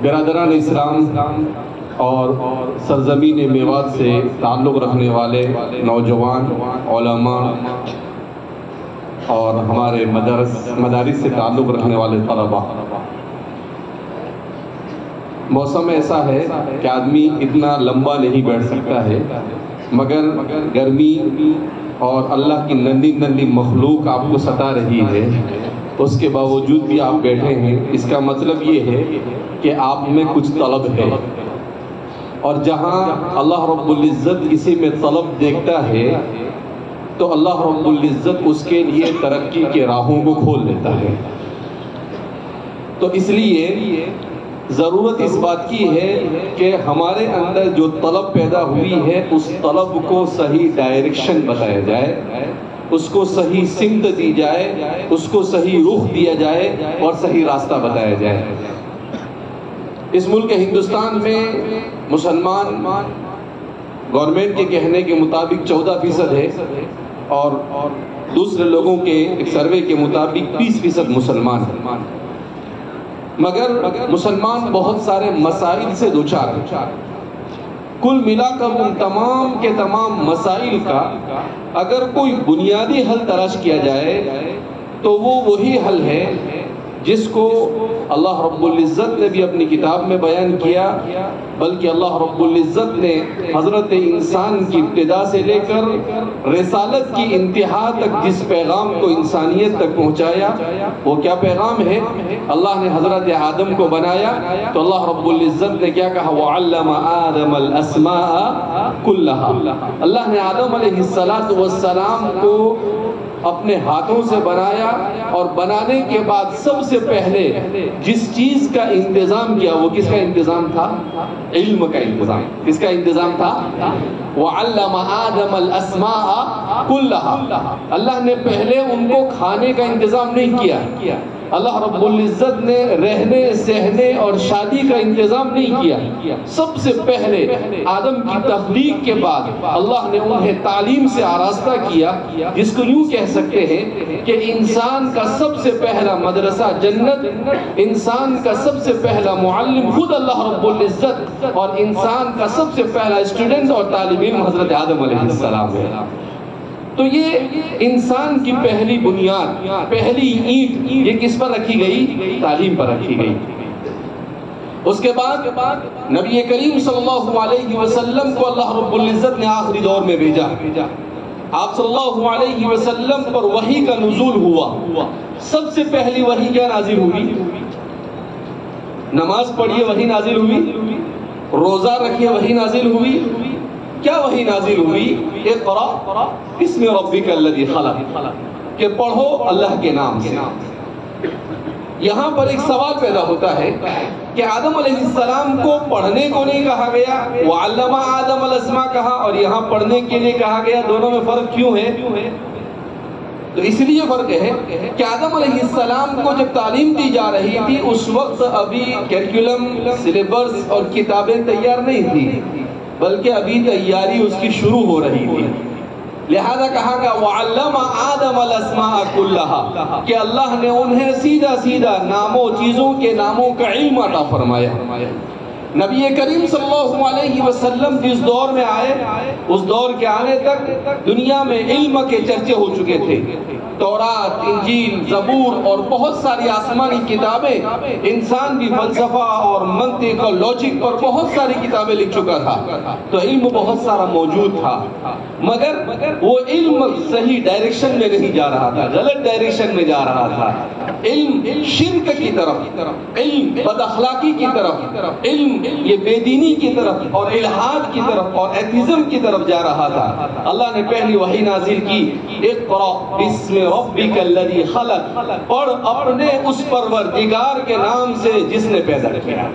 برادران اسلام اور سرزمین میوات سے تعلق رکھنے والے نوجوان علماء اور ہمارے مدارس سے تعلق رکھنے والے طلباء، موسم ایسا ہے کہ آدمی اتنا لمبا نہیں بیٹھ سکتا ہے، مگر گرمی اور اللہ کی ننھی ننھی مخلوق آپ کو ستا رہی ہے، اس کے باوجود بھی آپ بیٹھے ہیں۔ اس کا مطلب یہ ہے کہ آپ میں کچھ طلب ہے، اور جہاں اللہ رب العزت اسی میں طلب دیکھتا ہے تو اللہ رب العزت اس کے لیے ترقی کے راہوں کو کھول دیتا ہے۔ تو اس لیے ضرورت اس بات کی ہے کہ ہمارے اندر جو طلب پیدا ہوئی ہے اس طلب کو صحیح ڈائریکشن بتایا جائے، اس کو صحیح سمت دی جائے، اس کو صحیح رخ دیا جائے اور صحیح راستہ بتایا جائے۔ اس ملک ہندوستان میں مسلمان گورنمنٹ کے کہنے کے مطابق 14% ہے، اور دوسرے لوگوں کے ایک سروے کے مطابق 20% مسلمان ہیں، مگر مسلمان بہت سارے مسائل سے دوچار ہیں۔ کل ملا کر ان تمام کے تمام مسائل کا اگر کوئی بنیادی حل تلاش کیا جائے تو وہ وہی حل ہے جس کو اللہ رب العزت نے بھی اپنی کتاب میں بیان کیا، بلکہ اللہ رب العزت نے حضرت انسان کی ابتدا سے لے کر رسالت کی انتہا تک جس پیغام کو انسانیت تک پہنچایا، وہ کیا پیغام ہے؟ اللہ نے حضرت آدم کو بنایا تو اللہ رب العزت نے کیا کہا؟ وَعَلَّمَ آدَمَ الْأَسْمَاءَ كُلَّهَا۔ اللہ نے آدم علیہ السلام کو اپنے ہاتھوں سے بنایا، اور بنانے کے بعد سب سے پہلے جس چیز کا انتظام کیا وہ کس کا انتظام تھا؟ علم کا انتظام۔ کس کا انتظام تھا؟ وَعَلَّمَ آدَمَ الْأَسْمَاءَ كُلَّهَا۔ اللہ نے پہلے ان کو کھانے کا انتظام نہیں کیا، اللہ رب العزت نے رہنے سہنے اور شادی کا انتظام نہیں کیا۔ سب سے پہلے آدم کی تخلیق کے بعد اللہ نے انہیں تعلیم سے آراستہ کیا، جس کو یوں کہہ سکتے ہیں کہ انسان کا سب سے پہلا مدرسہ جنت، انسان کا سب سے پہلا معلم خود اللہ رب العزت، اور انسان کا سب سے پہلا اسٹوڈنٹ اور طالب علم حضرت آدم علیہ السلام ہے۔ تو یہ انسان کی پہلی بنیاد، پہلی اینٹ یہ کس پر رکھی گئی؟ تعلیم پر رکھی گئی۔ اس کے بعد نبی کریم صلی اللہ علیہ وسلم کو اللہ رب العزت نے آخری دور میں بھیجا۔ آپ صلی اللہ علیہ وسلم پر وحی کا نزول ہوا۔ سب سے پہلی وحی کیا نازل ہوئی؟ نماز پڑھیے وحی نازل ہوئی، روزہ رکھیے وحی نازل ہوئی۔ کیا وحی نازل ہوئی؟ اقرأ بسم ربک الذی خلق، کہ پڑھو اللہ کے نام سے۔ یہاں پر ایک سوال پیدا ہوتا ہے کہ آدم علیہ السلام کو پڑھنے کو نہیں کہا گیا، وعلم آدم الاسماء کہا، اور یہاں پڑھنے کے لیے کہا گیا، دونوں میں فرق کیوں ہے؟ تو اس لیے فرق ہے کہ آدم علیہ السلام کو جب تعلیم دی جا رہی تھی اس وقت ابھی کیریکولم، سلیبس اور کتابیں تیار نہیں تھی، بلکہ ابھی تیاری اس کی شروع ہو رہی تھی۔ لہذا کہا گیا وَعَلَّمَ آدَمَ الْأَسْمَاءَ كُلَّهَا، کہ اللہ نے انہیں سیدھا سیدھا ناموں، چیزوں کے ناموں کا علم عطا فرمایا۔ نبی کریم صلی اللہ علیہ وسلم جس دور میں آئے، اس دور کے آنے تک دنیا میں علم کے چرچے ہو چکے تھے۔ تورات، انجیل، زبور اور بہت ساری آسمانی کتابیں، انسان بھی فلسفہ اور منطق اور لاجک پر بہت ساری کتابیں لکھ چکا تھا، تو علم بہت سارا موجود تھا، مگر وہ علم صحیح ڈائریکشن میں نہیں جا رہا تھا، غلط ڈائریکشن میں جا رہا تھا۔ علم شرک کی طرف، علم بد اخلاقی کی طرف، علم یہ بے دینی کی طرف اور الحاد کی طرف اور ایتھیزم کی طرف جا رہا تھا۔ اللہ نے پہلی وحی نازل کی، اقرأ بسم ربک الذی خلق، پڑھ اپنے اس پروردگار کے نام سے جس نے پیدا کیا۔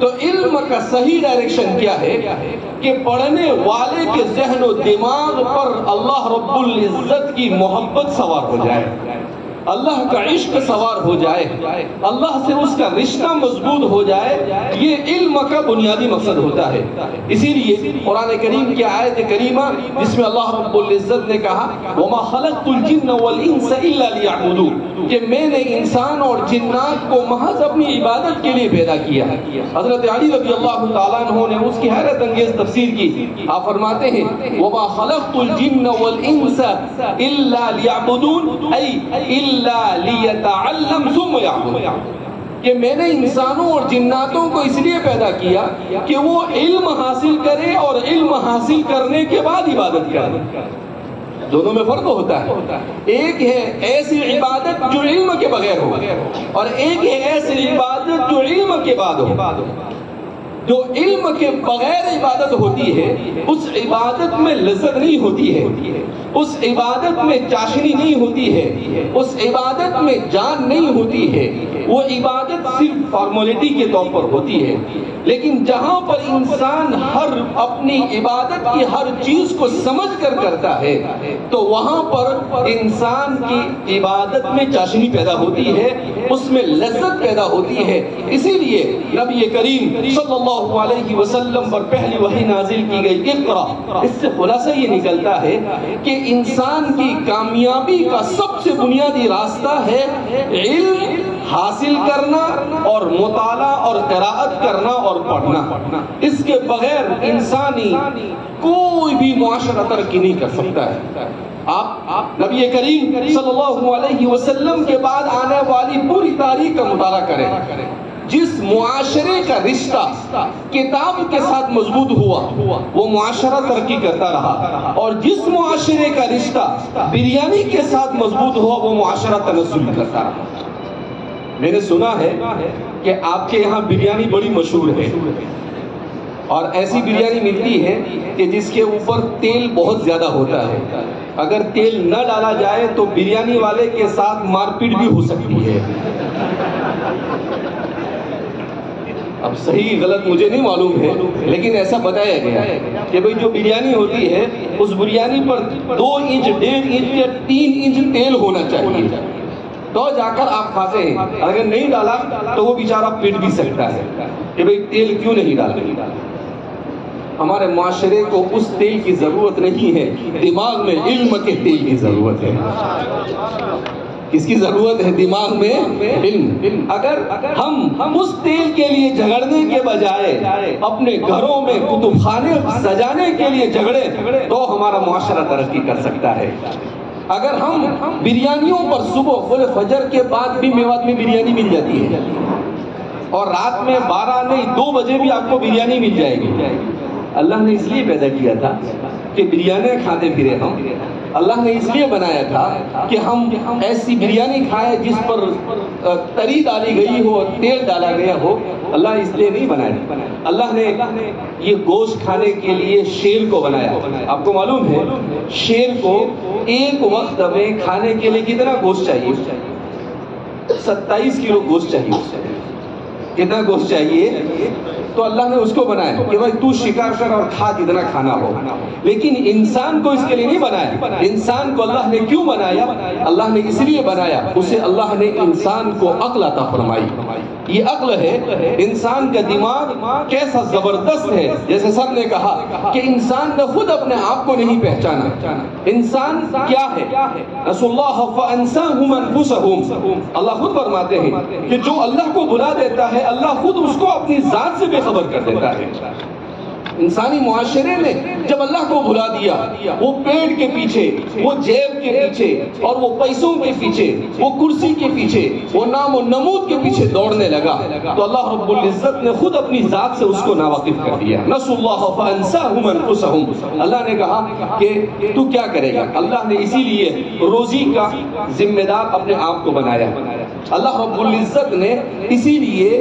تو علم کا صحیح ڈائریکشن کیا ہے کہ پڑھنے والے کے ذہن و دماغ پر اللہ رب العزت کی محبت سوار ہو جائے، اللہ کا عشق سوار ہو جائے، اللہ سے اس کا رشتہ مضبوط ہو جائے، یہ علم کا بنیادی مقصد ہوتا ہے۔ اسی لیے قرآن کریم کی آیت کریمہ جس میں اللہ رب العزت نے کہا وَمَا خَلَقْتُ الْجِنَّ وَالْإِنسَ إِلَّا لِيَعْبُدُونَ، کہ میں نے انسان اور جنات کو محض اپنی عبادت کے لیے پیدا کیا۔ حضرت علی رضی اللہ تعالیٰ عنہ نے اس کی حیرت انگیز تفسیر کی، آپ فرماتے ہیں وَمَا خَلَقْتُ الْجِنَّ وَالْإِنسَ إِلَّا لِيَعْبُدُونَ أي إِلَّا لِيَتَعَلَّمْ ثُمَّ يَعْبُدُونَ، کہ میں نے انسانوں اور جناتوں کو اس لیے پیدا کیا کہ وہ علم حاصل کرے اور علم حاصل کرنے کے بعد عبادت کرے۔ دونوں میں فرق ہوتا ہے، ایک ہے ایسی عبادت جو علم کے بغیر ہو، اور ایک ہے ایسی عبادت جو علم کے بعد ہو۔ جو علم کے بغیر عبادت ہوتی ہے اس عبادت میں لذت نہیں ہوتی ہے، اس عبادت میں چاشنی نہیں ہوتی ہے، اس عبادت میں جان نہیں ہوتی ہے، وہ عبادت صرف فارمیلٹی کے طور پر ہوتی ہے۔ لیکن جہاں پر انسان ہر اپنی عبادت کی ہر چیز کو سمجھ کر کرتا ہے تو وہاں پر انسان کی عبادت میں چاشنی پیدا ہوتی ہے، اس میں لذت پیدا ہوتی ہے۔ اسی لیے نبی کریم صلی اللہ علیہ وسلم پر پہلی وحی نازل کی گئی اقرا، اس سے خلاصہ یہ نکلتا ہے کہ انسان کی کامیابی کا سب سے بنیادی راستہ ہے علم حاصل کرنا اور مطالعہ اور قراءت کرنا اور پڑھنا۔ اس کے بغیر انسانی کوئی بھی معاشرہ ترقی نہیں کر سکتا ہے۔ آپ نبی کریم صلی اللہ علیہ وسلم کے بعد آنے والی پوری تاریخ کا مطالعہ کریں، جس معاشرے کا رشتہ کتاب کے ساتھ مضبوط ہوا وہ معاشرہ ترقی کرتا رہا، اور جس معاشرے کا رشتہ بریانی کے ساتھ مضبوط ہوا وہ معاشرہ تنزل کرتا رہا۔ میں نے سنا ہے کہ آپ کے یہاں بریانی بڑی مشہور ہے، اور ایسی بریانی ملتی ہے کہ جس کے اوپر تیل بہت زیادہ ہوتا ہے، اگر تیل نہ ڈالا جائے تو بریانی والے کے ساتھ مار پیٹ بھی ہو سکتی ہے۔ اب صحیح غلط مجھے نہیں معلوم ہے، لیکن ایسا بتایا گیا کہ بھئی جو بریانی ہوتی ہے اس بریانی پر 2 انچ 1.5 انچ یا 3 انچ تیل ہونا چاہیے، تو جا کر آپ کھاتے ہیں۔ اگر نہیں ڈالا تو وہ بیچارہ پیٹ بھی سکتا ہے کہ بھئی تیل کیوں نہیں ڈالا۔ ہمارے معاشرے کو اس تیل کی ضرورت نہیں ہے، دماغ میں علم کے تیل کی ضرورت ہے۔ کس کی ضرورت ہے؟ دماغ میں علم۔ اگر ہم اس تیل کے لیے جھگڑنے کے بجائے اپنے گھروں میں کتب خانے سجانے کے لیے جھگڑیں تو ہمارا معاشرہ ترقی کر سکتا ہے۔ اگر ہم بریانیوں پر صبح فجر کے بعد بھی میوات میں بریانی مل جاتی ہے، اور رات میں 12 نہیں 2 بجے بھی آپ کو بریانی مل جائے گی۔ اللہ نے اس لیے پیدا کیا تھا کہ بریانی کھاتے پھرے ہم، اللہ نے اس لیے بنایا تھا کہ ہم ایسی بریانی کھائے جس پر تری ڈالی گئی ہو، تیل ڈالا گیا ہو۔ اللہ اس لیے نہیں بنایا، اللہ نے یہ گوشت کھانے کے لیے شیر کو بنایا۔ آپ کو معلوم ہے شیر کو ایک وقت میں کھانے کے لیے کتنا گوشت چاہیے؟ 27 کلو گوشت چاہیے۔ کتنا گوشت چاہیے؟ تو اللہ نے اس کو بنایا کہ بھائی تو شکار کر اور کھا جتنا کھانا ہو، لیکن انسان کو اس کے لیے نہیں بنایا۔ انسان کو اللہ نے کیوں بنایا؟ اللہ نے اس لیے بنایا، اسے اللہ نے انسان کو عقل عطا فرمائی۔ یہ عقل ہے، انسان کا دماغ کیسا زبردست ہے۔ جیسے سر نے کہا کہ انسان نے خود اپنے آپ کو نہیں پہچانا۔ انسان کیا ہے؟ رسول اللہ فَأَنْسَاهُمْ أَنفُسَهُمْ، اللہ خود فرماتے ہیں کہ جو اللہ کو بلا دیتا ہے اللہ خود اس کو اپنی ذات سے بے خبر کر دیتا ہے۔ انسانی معاشرے نے جب اللہ کو بھلا دیا، وہ پیٹ کے پیچھے، وہ جیب کے پیچھے، اور وہ پیسوں کے پیچھے، وہ کرسی کے پیچھے، وہ نام و نمود کے پیچھے دوڑنے لگا تو اللہ رب العزت نے خود اپنی ذات سے اس کو ناواقف کر دیا۔ نسوا اللہ فانساہم انفسہم، اللہ نے کہا کہ تو کیا کرے گا؟ اللہ نے اسی لیے روزی کا ذمہ دار اپنے آپ کو بنایا۔ اللہ رب العزت نے اسی لیے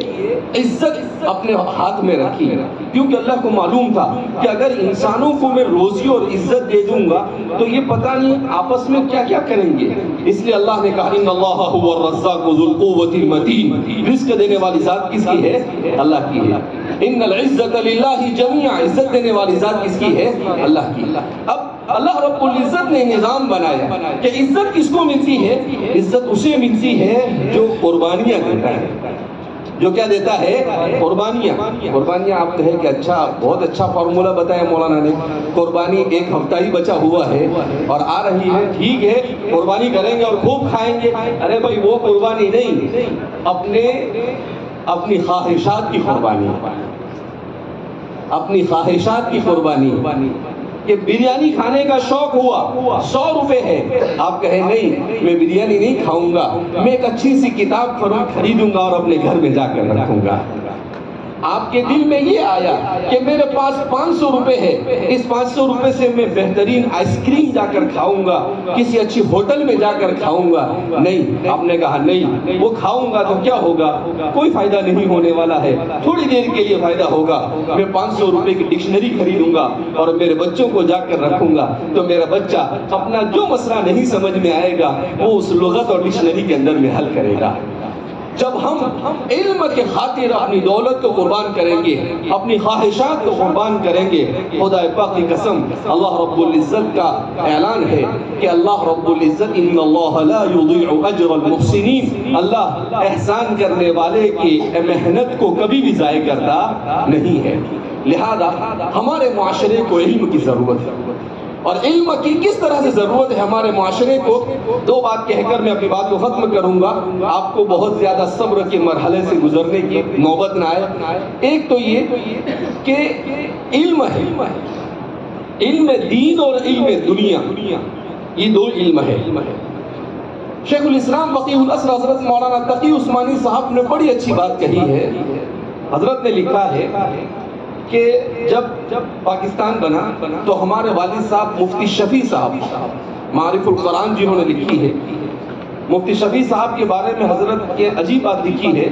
عزت اپنے ہاتھ میں رکھی، کیونکہ اللہ کو معلوم تھا کہ اگر انسانوں کو میں روزی اور عزت دے دوں گا تو یہ پتہ نہیں آپس میں کیا کیا کریں گے۔ اس لیے اللہ نے کہا ان اللہ هو الرزاق ذو القوة المتین، رزق دینے والی ذات کس کی ہے؟ اللہ کی ہے۔ ان العزت للہ جمیعا، عزت دینے والی ذات کس کی ہے؟ اللہ کی۔ اب اللہ رب العزت نے نظام بنایا کہ عزت کس کو ملتی ہے؟ عزت اسے ملتی ہے جو قربانیاں دیتا ہے. جو کیا دیتا ہے؟ قربانیاں. قربانیاں آپ کہیں کہ اچھا بہت اچھا فارمولا بتایا مولانا نے, قربانی ایک ہفتہ ہی بچا ہوا ہے اور آ رہی ہے, ٹھیک ہے قربانی کریں گے اور خوب کھائیں گے. ارے بھائی وہ قربانی نہیں, اپنی خواہشات کی قربانی, اپنی خواہشات کی قربانی. کہ بریانی کھانے کا شوق ہوا, 100 روپے ہے, آپ کہیں نہیں میں بریانی نہیں کھاؤں گا, میں ایک اچھی سی کتاب خریدوں گا اور اپنے گھر میں جا کر رکھوں گا. آپ کے دل میں یہ آیا کہ میرے پاس 500 روپے ہے, اس 500 روپے سے میں بہترین آئس کریم جا کر کھاؤں گا, کسی اچھی ہوٹل میں جا کر کھاؤں گا. نہیں, آپ نے کہا نہیں, وہ کھاؤں گا تو کیا ہوگا, کوئی فائدہ نہیں ہونے والا ہے, تھوڑی دیر کے لیے فائدہ ہوگا. میں 500 روپے کی ڈکشنری خریدوں گا اور میرے بچوں کو جا کر رکھوں گا, تو میرا بچہ اپنا جو مسئلہ نہیں سمجھ میں آئے گا وہ اس لغت اور ڈکشنری کے اندر میں حل کرے گا. جب ہم علم کے خاطر اپنی دولت کو قربان کریں گے, اپنی خواہشات کو قربان کریں گے, خدا پاک کی قسم اللہ رب العزت کا اعلان ہے کہ اللہ رب العزت ان اللہ لا یضیع اجر المحسنین, اللہ احسان کرنے والے کی محنت کو کبھی بھی ضائع کرتا نہیں ہے. لہذا ہمارے معاشرے کو علم کی ضرورت ہے, اور علم کی کس طرح سے ضرورت ہے ہمارے معاشرے کو. 2 بات کہہ کر میں اپنی بات کو ختم کروں گا, آپ کو بہت زیادہ صبر کے مرحلے سے گزرنے کی نوبت نہ آئے. ایک تو یہ کہ علم ہے, علم دین اور علم دنیا, یہ 2 علم ہے. شیخ الاسلام وقیح الاسر حضرت مولانا تقی عثمانی صاحب نے بڑی اچھی بات کہی ہے. حضرت نے لکھا ہے کہ جب پاکستان بنا تو ہمارے والد صاحب مفتی شفیع صاحب, معارف القرآن جنہوں نے لکھی ہے, مفتی شفیع صاحب کے بارے میں حضرت کے عجیب بات لکھی ہے.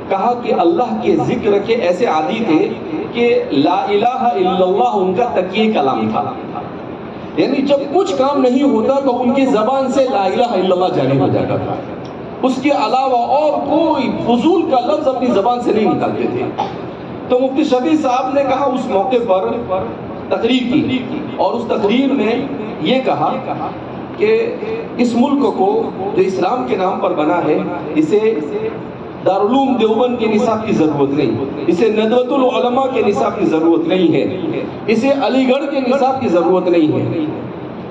کہا کہ اللہ کے ذکر کے ایسے عادی تھے کہ لا الہ الا اللہ ان کا تکیہ کلام تھا. یعنی جب کچھ کام نہیں ہوتا تو ان کی زبان سے لا الہ الا اللہ جاری ہو جاتا تھا, اس کے علاوہ اور کوئی فضول کا لفظ اپنی زبان سے نہیں نکالتے تھے. تو مفتی شفیع صاحب نے کہا اس موقع پر تقریر کی, اور اس تقریر میں یہ کہا کہ اس ملک کو جو اسلام کے نام پر بنا ہے اسے دارالعلوم دیوبند کے نصاب کی ضرورت نہیں, اسے ندوۃ العلماء کے نصاب کی ضرورت نہیں ہے, اسے علی گڑھ کے نصاب کی ضرورت نہیں ہے.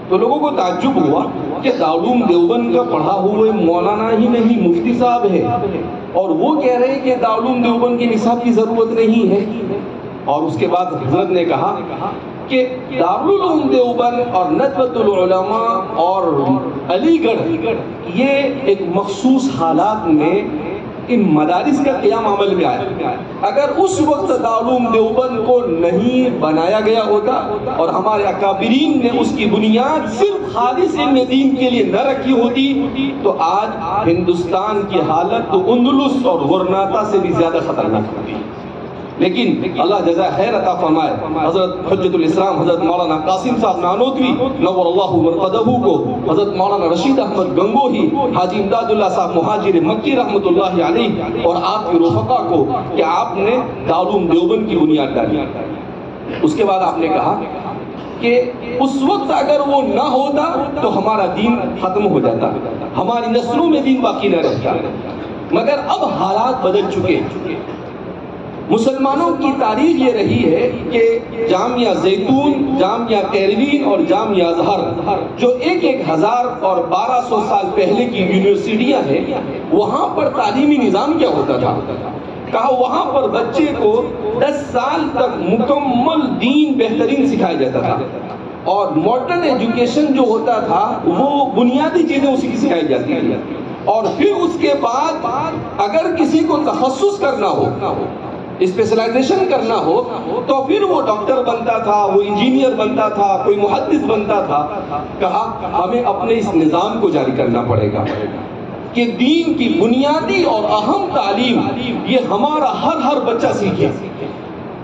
تو لوگوں کو تعجب ہوا کہ دارالعلوم دیوبند کا پڑھا ہوئے مولانا ہی نہیں مفتی صاحب ہے, اور وہ کہہ رہے ہیں کہ دارالعلوم دیوبند کے نصاب کی ضرورت نہیں ہے. اور اس کے بعد حضرت نے کہا کہ دارالعلوم دیوبند اور ندوۃ العلماء اور علی گڑھ یہ ایک مخصوص حالات میں ان مدارس کا قیام عمل میں آیا. اگر اس وقت دارالعلوم دیوبند کو نہیں بنایا گیا ہوتا اور ہمارے اکابرین نے اس کی بنیاد صرف خالص علم دین کے لیے نہ رکھی ہوتی تو آج ہندوستان کی حالت تو اندلس اور غرناطہ سے بھی زیادہ خطرناک ہوتی. لیکن اللہ جزائے خیر عطا فرمائے, حضرت حجت الاسلام حضرت مولانا قاسم صاحب نانوتوی نور اللہ مرقدہ کو, حضرت مولانا رشید احمد گنگوہی, حاجی امداد اللہ صاحب مہاجر مکی رحمۃ اللہ علیہ اور آپ کے رفقا کو کہ آپ نے دارالعلوم دیوبند کی بنیاد ڈالی. اس کے بعد آپ نے کہا کہ اس وقت اگر وہ نہ ہوتا تو ہمارا دین ختم ہو جاتا, ہماری نسلوں میں دین باقی نہ رہتا. مگر اب حالات بدل چکے. مسلمانوں کی تاریخ یہ رہی ہے کہ جامعہ زیتون, جامعہ قیروین اور جامعہ ازہر جو 1000 اور 1200 سال پہلے کی یونیورسٹیاں ہیں, وہاں پر تعلیمی نظام کیا ہوتا تھا. کہا وہاں پر بچے کو 10 سال تک مکمل دین بہترین سکھایا جاتا تھا, اور ماڈرن ایجوکیشن جو ہوتا تھا وہ بنیادی چیزیں اسی کی سکھائی جاتی تھی. اور پھر اس کے بعد اگر کسی کو تخصص کرنا ہو, اسپیشلائزیشن کرنا ہو, تو پھر وہ ڈاکٹر بنتا تھا, وہ انجینئر بنتا تھا, کوئی محدث بنتا تھا. کہا ہمیں اپنے اس نظام کو جاری کرنا پڑے گا کہ دین کی بنیادی اور اہم تعلیم یہ ہمارا ہر بچہ سیکھے.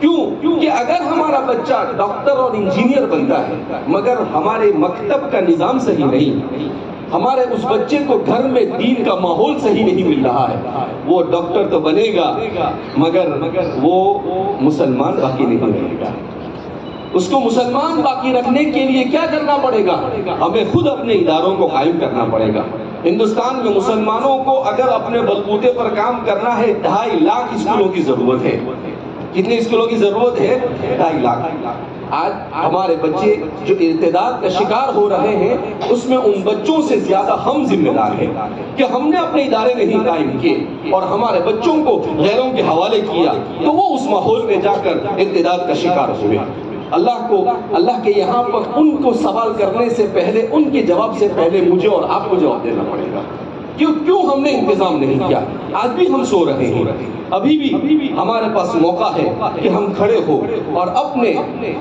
کیوں؟ کیونکہ اگر ہمارا بچہ ڈاکٹر اور انجینئر بنتا ہے مگر ہمارے مکتب کا نظام صحیح نہیں, ہمارے اس بچے کو گھر میں دین کا ماحول صحیح نہیں مل رہا ہے, وہ ڈاکٹر تو بنے گا مگر وہ مسلمان باقی نہیں بنے گا. اس کو مسلمان باقی رکھنے کے لیے کیا کرنا پڑے گا؟ ہمیں خود اپنے اداروں کو قائم کرنا پڑے گا۔ ہندوستان میں مسلمانوں کو اگر اپنے بلبوتے پر کام کرنا ہے 2.5 لاکھ اسکولوں کی ضرورت ہے۔ کتنے اسکولوں کی ضرورت ہے؟ 2.5 لاکھ۔ آج ہمارے بچے جو ارتداد کا شکار ہو رہے ہیں، اس میں ان بچوں سے زیادہ ہم ذمہ دار ہیں کہ ہم نے اپنے ادارے نہیں قائم کیے اور ہمارے بچوں کو غیروں کے حوالے کیا تو وہ اس ماحول میں جا کر ارتداد کا شکار ہوئے۔ اللہ کے یہاں پر ان کو سوال کرنے سے پہلے، ان کے جواب سے پہلے مجھے اور آپ کو جواب دینا پڑے گا۔ کیوں ہم نے انتظام نہیں کیا؟ آج بھی ہم سو رہے ہیں، ابھی بھی ہمارے پاس موقع ہے کہ ہم کھڑے ہو اور اپنے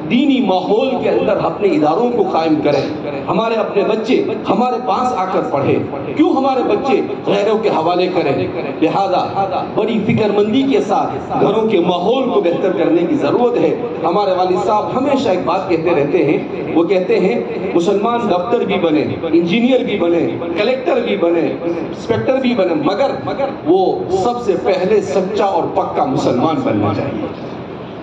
دینی ماحول کے اندر اپنے اداروں کو قائم کریں۔ ہمارے اپنے بچے ہمارے پاس آ کر پڑھیں، کیوں ہمارے بچے غیروں کے حوالے کریں؟ لہذا بڑی فکر مندی کے ساتھ گھروں کے ماحول کو بہتر کرنے کی ضرورت ہے۔ ہمارے والد صاحب ہمیشہ ایک بات کہتے رہتے ہیں، وہ کہتے ہیں مسلمان ڈاکٹر بھی بنے، انجینئر بھی بنے، کلیکٹر بھی بنے، انسپیکٹر بھی بنے، مگر وہ سب سے پہلے سچا اور پکا مسلمان بننا چاہیے۔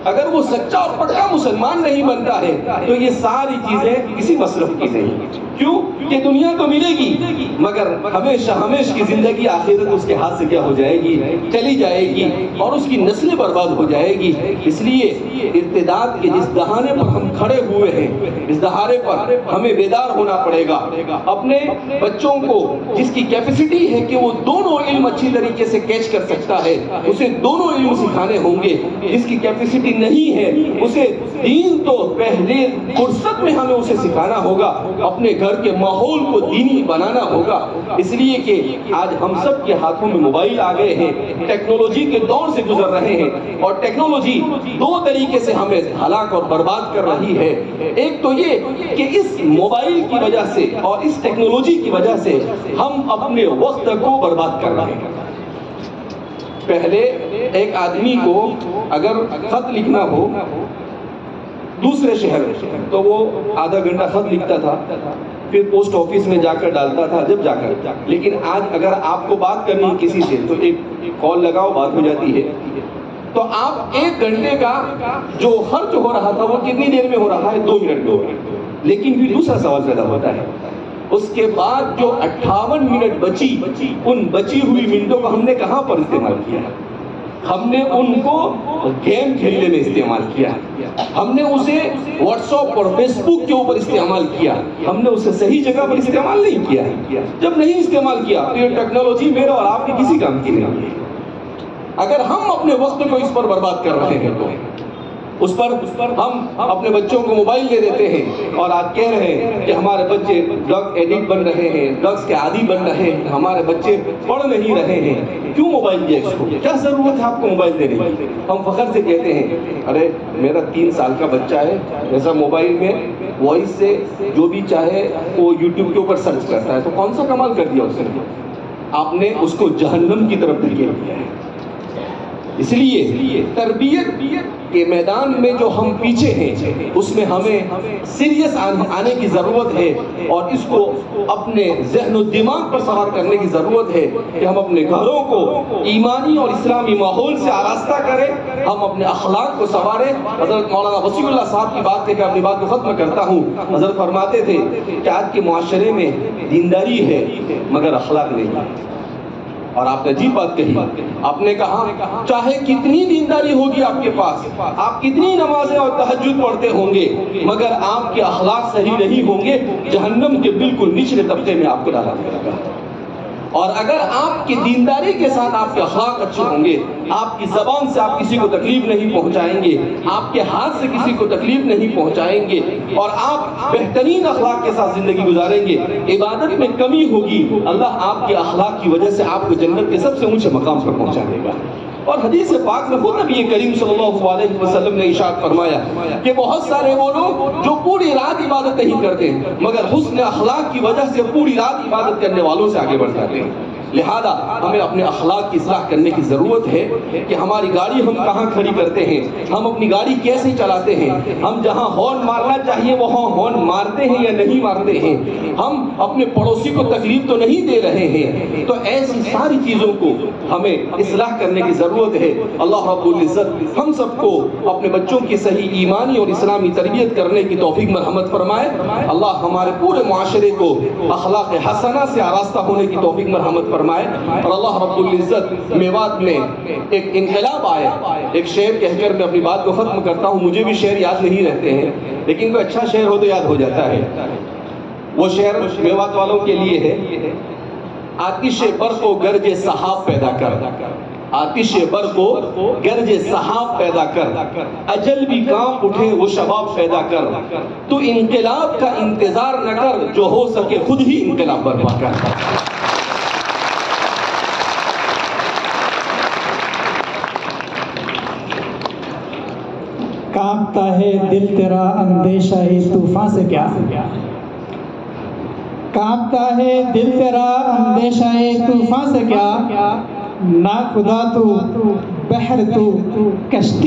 اگر وہ سچا اور پکا مسلمان نہیں بنتا ہے تو یہ ساری چیزیں کسی مصرف کی نہیں۔ کیوں کہ دنیا تو ملے گی مگر ہمیشہ کی زندگی آخرت اس کے ہاتھ سے کیا ہو جائے گی؟ چلی جائے گی اور اس کی نسلیں برباد ہو جائے گی۔ اس لیے ارتداد کے جس دہانے پر ہم کھڑے ہوئے ہیں، اس دہانے پر ہمیں بیدار ہونا پڑے گا۔ اپنے بچوں کو جس کی کیپیسٹی ہے کہ وہ دونوں علم اچھی طریقے سے کیچ کر سکتا ہے، اسے دونوں علم سکھانے ہوں گے۔ جس کی کیپیسٹی نہیں ہے اسے دین تو پہلے فرصت میں ہمیں اسے سکھانا ہوگا، اپنے گھر کے ماحول کو دینی بنانا ہوگا۔ اس لیے کہ آج ہم سب کے ہاتھوں میں موبائل آ گئے ہیں، ٹیکنالوجی کے دور سے گزر رہے ہیں اور ٹیکنالوجی 2 طریقے سے ہمیں ہلاک اور برباد کر رہی ہے۔ ایک تو یہ کہ اس موبائل کی وجہ سے اور اس ٹیکنالوجی کی وجہ سے ہم اپنے وقت کو برباد کر رہے ہیں۔ پہلے ایک آدمی کو اگر خط لکھنا ہو دوسرے شہر تو وہ آدھا گھنٹہ خط لکھتا تھا، پھر پوسٹ آفس میں جا کر ڈالتا تھا جب جا کر۔ لیکن آج اگر آپ کو بات کرنی ہے کسی سے تو ایک کال لگاؤ، بات ہو جاتی ہے۔ تو آپ 1 گھنٹے کا جو خرچ ہو رہا تھا وہ کتنی دیر میں ہو رہا ہے؟ 2 منٹ میں ہو رہا ہے۔ لیکن پھر دوسرا سوال پیدا ہوتا ہے، اس کے بعد جو 58 منٹ بچی، ان بچی ہوئی منٹوں کو ہم نے کہاں پر استعمال کیا؟ ہم نے ان کو گیم کھیلنے میں استعمال کیا، ہم نے اسے واٹس ایپ اور فیس بک کے اوپر استعمال کیا، ہم نے اسے صحیح جگہ پر استعمال نہیں کیا۔ جب نہیں استعمال کیا تو یہ ٹیکنالوجی میرا اور آپ کے کسی کام کی نہیں ہے۔ اگر ہم اپنے وقت کو اس پر برباد کر رہے ہیں تو اس پر ہم اپنے بچوں کو موبائل دے دیتے ہیں اور آج کہہ رہے ہیں کہ ہمارے بچے ڈرگ ایڈکٹ بن رہے ہیں، ڈرگز کے عادی بن رہے ہیں، ہمارے بچے پڑھ نہیں رہے ہیں۔ کیوں موبائل دیا اس کو؟ کیا ضرورت ہے آپ کو موبائل دینے کی؟ ہم فخر سے کہتے ہیں ارے میرا 3 سال کا بچہ ہے، ایسا موبائل میں وائس سے جو بھی چاہے وہ یوٹیوب کے اوپر سرچ کرتا ہے، تو کون سا کمال کر دیا اس نے؟ آپ نے اس کو جہنم کی طرف دھکیل دیا ہے۔ اس لیے تربیت کے میدان میں جو ہم پیچھے ہیں اس میں ہمیں سیریس آنے کی ضرورت ہے اور اس کو اپنے ذہن و دماغ پر سوار کرنے کی ضرورت ہے کہ ہم اپنے گھروں کو ایمانی اور اسلامی ماحول سے آراستہ کریں، ہم اپنے اخلاق کو سنواریں۔ حضرت مولانا وسیع اللہ صاحب کی بات ہے کہ اپنی بات کو ختم کرتا ہوں۔ حضرت فرماتے تھے کہ آج کے معاشرے میں دینداری ہے مگر اخلاق نہیں ہے۔ اور آپ نے عجیب بات کہی، آپ نے کہا چاہے کتنی دینداری ہوگی آپ کے پاس، آپ کتنی نمازیں اور تہجد پڑھتے ہوں گے، مگر آپ کے اخلاق صحیح نہیں ہوں گے، جہنم کے بالکل نچلے طبقے میں آپ کو ڈالا جائے گا۔ اور اگر آپ کی دینداری کے ساتھ آپ کے اخلاق اچھے ہوں گے، آپ کی زبان سے آپ کسی کو تکلیف نہیں پہنچائیں گے، آپ کے ہاتھ سے کسی کو تکلیف نہیں پہنچائیں گے اور آپ بہترین اخلاق کے ساتھ زندگی گزاریں گے، عبادت میں کمی ہوگی، اللہ آپ کے اخلاق کی وجہ سے آپ کو جنت کے سب سے اونچے مقام پر پہنچا دے گا۔ اور حدیث پاک میں خود نبی کریم صلی اللہ علیہ وسلم نے ارشاد فرمایا کہ بہت سارے وہ لوگ جو پوری رات عبادت نہیں کرتے مگر حسن اخلاق کی وجہ سے پوری رات عبادت کرنے والوں سے آگے بڑھ جاتے ہیں۔ لہذا ہمیں اپنے اخلاق کی اصلاح کرنے کی ضرورت ہے کہ ہماری گاڑی ہم کہاں کھڑی کرتے ہیں، ہم اپنی گاڑی کیسے چلاتے ہیں، ہم جہاں ہارن مارنا چاہیے وہاں ہارن مارتے ہیں یا نہیں مارتے ہیں، ہم اپنے پڑوسی کو تکلیف تو نہیں دے رہے ہیں۔ تو ایسی ساری چیزوں کو ہمیں اصلاح کرنے کی ضرورت ہے۔ اللہ رب العزت ہم سب کو اپنے بچوں کی صحیح ایمانی اور اسلامی تربیت کرنے کی توفیق مرحمت فرمائے۔ اللہ ہمارے پورے معاشرے کو اخلاق حسنہ سے آراستہ ہونے کی توفیق مرحمت فرمائے، اور اللہ رب العزت میوات میں ایک انقلاب آئے۔ ایک شعر کہہ کر میں اپنی بات کو ختم کرتا ہوں، مجھے بھی شعر یاد نہیں رہتے ہیں لیکن کوئی اچھا شعر ہو تو یاد ہو جاتا ہے۔ وہ شعر میوات والوں کے لیے ہے: آتش برق و گرج سحاب پیدا کر، آتش برق و گرج سحاب پیدا کر، اجل بھی کانپ اٹھے وہ شباب پیدا کر، تو انقلاب کا انتظار نہ کر، جو ہو سکے خود ہی انقلاب برپا کر۔ کانپتا ہے دل تیرا اندیشہ طوفان سے کیا، کانپتا ہے دل تیرا اندیشہ طوفان سے کیا، نا خدا تو بحر تو کشتی